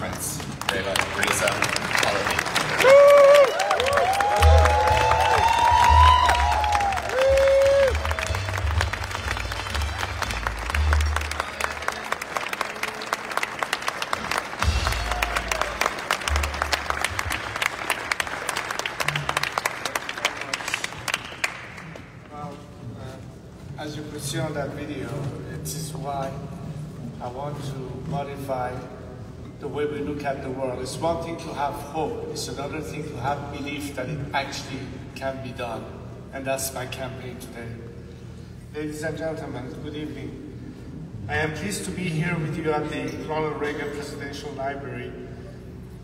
conference. Very much, Teresa, all of you. As you could see on that video, it is why I want to modify the way we look at the world. It's one thing to have hope, it's another thing to have belief that it actually can be done. And that's my campaign today. Ladies and gentlemen, good evening. I am pleased to be here with you at the Ronald Reagan Presidential Library,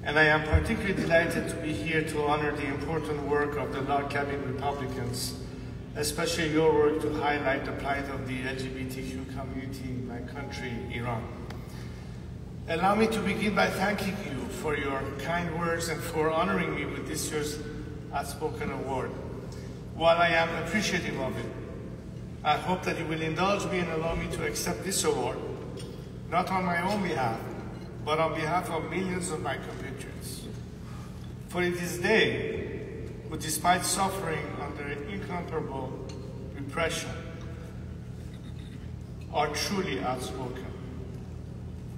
and I am particularly delighted to be here to honor the important work of the log cabin Republicans, especially your work to highlight the plight of the LGBTQ community in my country, Iran. Allow me to begin by thanking you for your kind words and for honoring me with this year's Outspoken Award. While I am appreciative of it, I hope that you will indulge me and allow me to accept this award, not on my own behalf, but on behalf of millions of my compatriots. For it is they who, despite suffering under incomparable repression, are truly outspoken,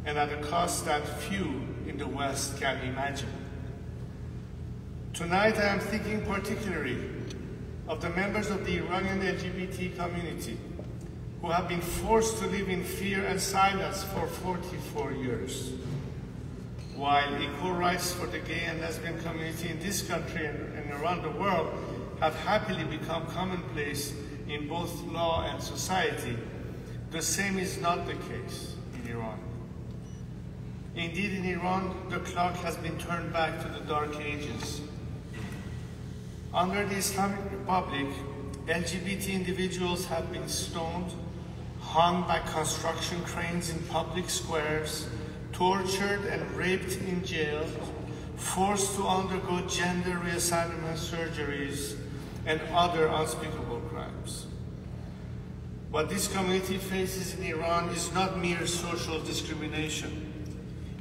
and at a cost that few in the West can imagine. Tonight I am thinking particularly of the members of the Iranian LGBT community who have been forced to live in fear and silence for 44 years. While equal rights for the gay and lesbian community in this country and around the world have happily become commonplace in both law and society, the same is not the case in Iran. Indeed, in Iran, the clock has been turned back to the Dark Ages. Under the Islamic Republic, LGBT individuals have been stoned, hung by construction cranes in public squares, tortured and raped in jails, forced to undergo gender reassignment surgeries, and other unspeakable crimes. What this community faces in Iran is not mere social discrimination.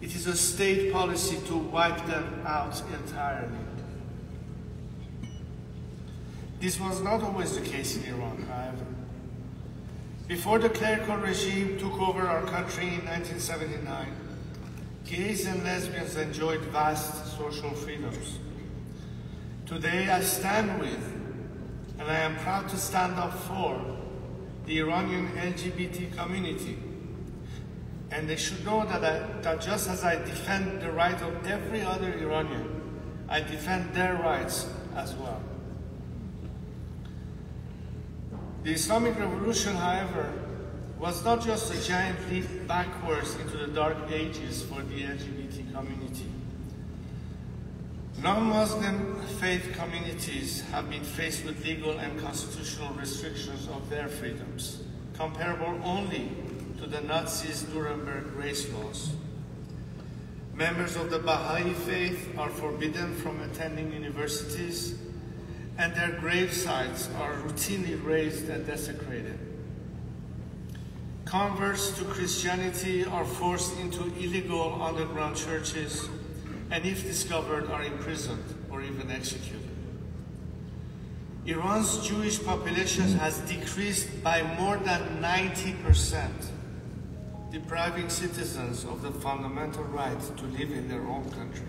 It is a state policy to wipe them out entirely. This was not always the case in Iran, however. Before the clerical regime took over our country in 1979, gays and lesbians enjoyed vast social freedoms. Today I stand with, and I am proud to stand up for, the Iranian LGBT community. And they should know that just as I defend the right of every other Iranian, I defend their rights as well. The Islamic Revolution, however, was not just a giant leap backwards into the dark ages for the LGBT community. Non-Muslim faith communities have been faced with legal and constitutional restrictions of their freedoms, comparable only to the Nazis' Nuremberg race laws. Members of the Baha'i faith are forbidden from attending universities, and their grave sites are routinely razed and desecrated. Converts to Christianity are forced into illegal underground churches, and if discovered, are imprisoned or even executed. Iran's Jewish population has decreased by more than 90%, depriving citizens of the fundamental right to live in their own country.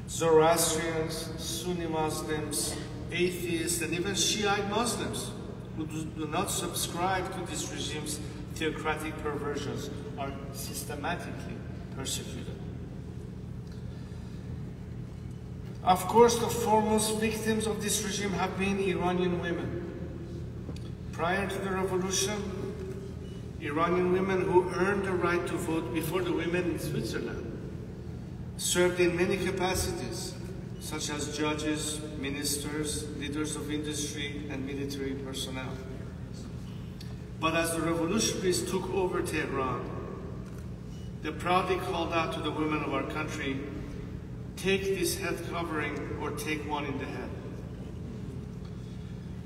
Zoroastrians, Sunni Muslims, atheists, and even Shiite Muslims who do not subscribe to this regime's theocratic perversions are systematically persecuted. Of course, the foremost victims of this regime have been Iranian women. Prior to the revolution, Iranian women who earned the right to vote before the women in Switzerland served in many capacities, such as judges, ministers, leaders of industry, and military personnel. But as the revolutionaries took over Tehran, they proudly called out to the women of our country, "Take this head covering or take one in the head."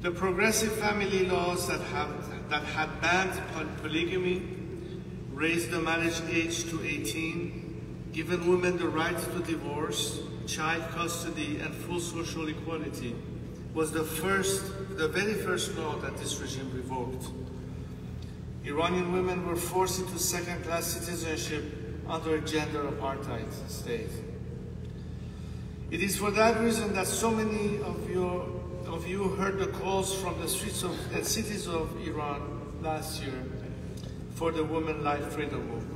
The progressive family laws that had banned polygamy, raised the marriage age to 18, giving women the right to divorce, child custody, and full social equality, was the very first law that this regime revoked. Iranian women were forced into second-class citizenship under a gender apartheid state. It is for that reason that so many of you heard the calls from the streets and cities of Iran last year for the Women Life Freedom Movement.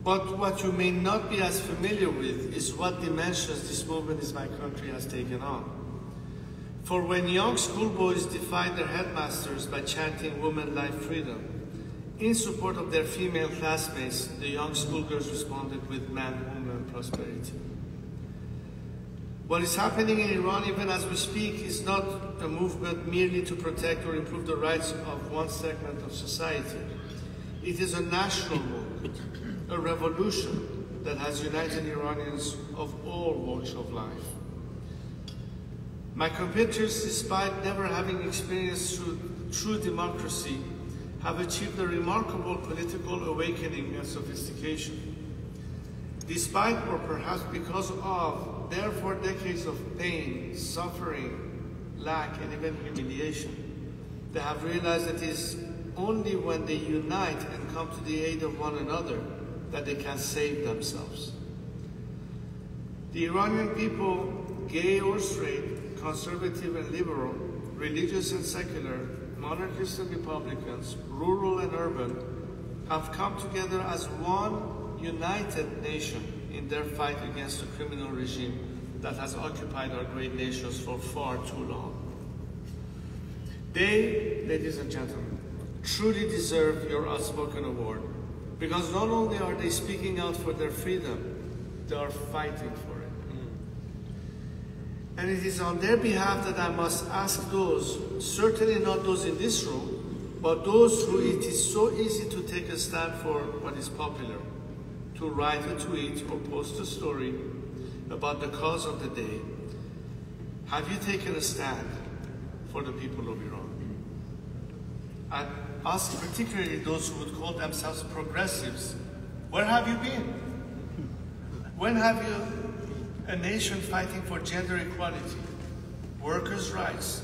But what you may not be as familiar with is what dimensions this movement in my country has taken on. For when young schoolboys defied their headmasters by chanting Women Life Freedom, in support of their female classmates, the young schoolgirls responded with man, woman, prosperity. What is happening in Iran, even as we speak, is not a movement merely to protect or improve the rights of one segment of society. It is a national movement, a revolution that has united Iranians of all walks of life. My compatriots, despite never having experienced true democracy, have achieved a remarkable political awakening and sophistication. Despite, or perhaps because of, their 4 decades of pain, suffering, lack, and even humiliation, they have realized that it is only when they unite and come to the aid of one another that they can save themselves. The Iranian people, gay or straight, conservative and liberal, religious and secular, monarchists and republicans, rural and urban, have come together as one united nation in their fight against the criminal regime that has occupied our great nations for far too long. They, ladies and gentlemen, truly deserve your outspoken award, because not only are they speaking out for their freedom, they are fighting for it. And it is on their behalf that I must ask those, certainly not those in this room, but those who it is so easy to take a stand for what is popular, to write a tweet or post a story about the cause of the day. Have you taken a stand for the people of Iran? I ask particularly those who would call themselves progressives, where have you been? When have you a nation fighting for gender equality, workers' rights,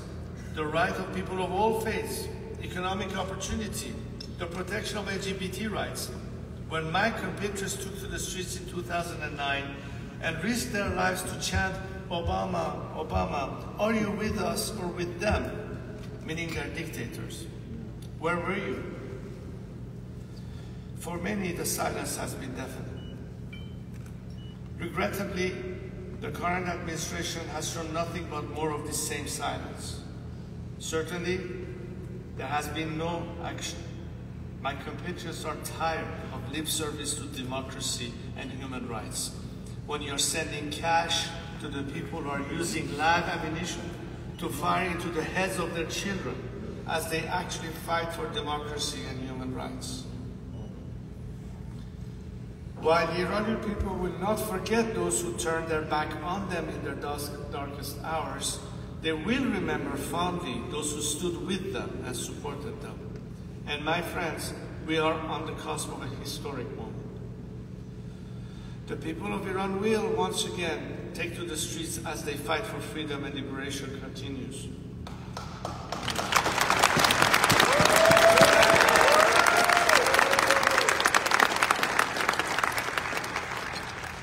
the right of people of all faiths, economic opportunity, the protection of LGBT rights? When my compatriots took to the streets in 2009 and risked their lives to chant, Obama, Obama, are you with us or with them? Meaning their dictators. Where were you? For many, the silence has been deafening. Regrettably, the current administration has shown nothing but more of the same silence. Certainly, there has been no action. My compatriots are tired of lip service to democracy and human rights. When you're sending cash to the people who are using live ammunition to fire into the heads of their children as they actually fight for democracy and human rights. While the Iranian people will not forget those who turned their back on them in their darkest hours, they will remember fondly those who stood with them and supported them. And my friends, we are on the cusp of a historic moment. The people of Iran will once again take to the streets as they fight for freedom and liberation continues.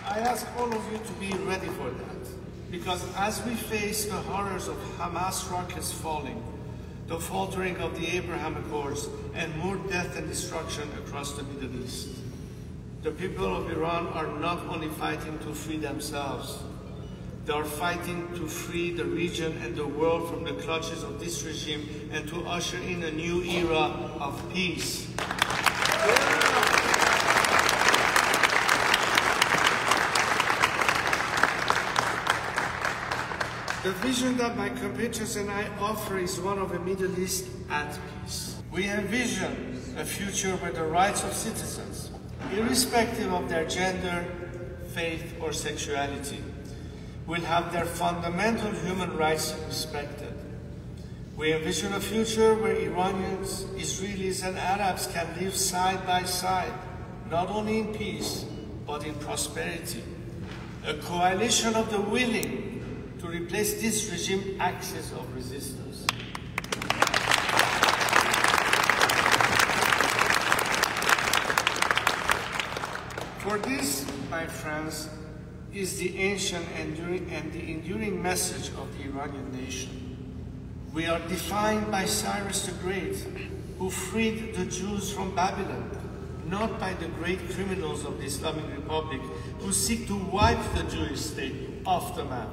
I ask all of you to be ready for that, because as we face the horrors of Hamas rockets falling, the faltering of the Abraham Accords, and more death and destruction across the Middle East, the people of Iran are not only fighting to free themselves, they are fighting to free the region and the world from the clutches of this regime and to usher in a new era of peace. The vision that my compatriots and I offer is one of a Middle East at peace. We envision a future where the rights of citizens, irrespective of their gender, faith, or sexuality, will have their fundamental human rights respected. We envision a future where Iranians, Israelis, and Arabs can live side by side, not only in peace, but in prosperity. A coalition of the willing to replace this regime axis of resistance. For this, my friends, is the ancient and the enduring message of the Iranian nation. We are defined by Cyrus the Great, who freed the Jews from Babylon, not by the great criminals of the Islamic Republic who seek to wipe the Jewish state off the map.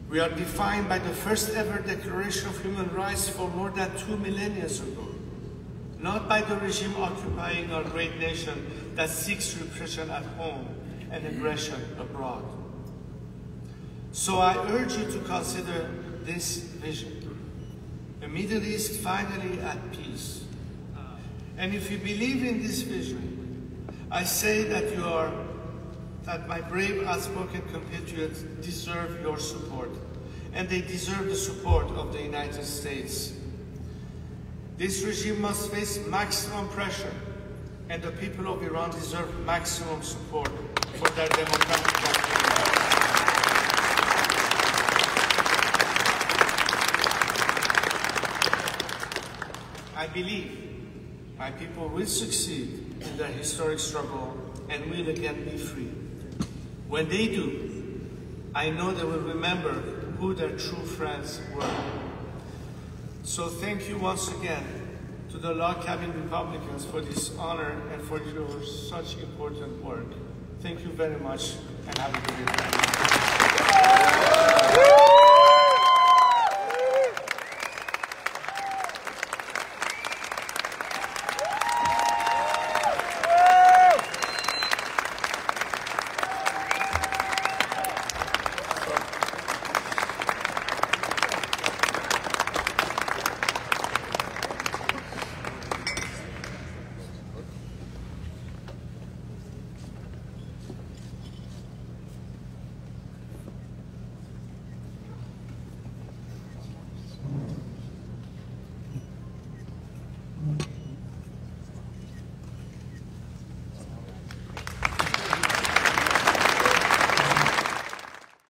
We are defined by the first ever Declaration of Human Rights for more than 2 millennia ago, not by the regime occupying our great nation that seeks repression at home and aggression abroad. So I urge you to consider this vision, a Middle East finally at peace. And if you believe in this vision, I say that my brave, outspoken compatriots deserve your support, and they deserve the support of the United States. This regime must face maximum pressure, and the people of Iran deserve maximum support for their democratic aspirations. I believe my people will succeed in their historic struggle and will again be free. When they do, I know they will remember who their true friends were. So thank you once again to the log-cabin Republicans for this honor and for your such important work. Thank you very much and have a good evening.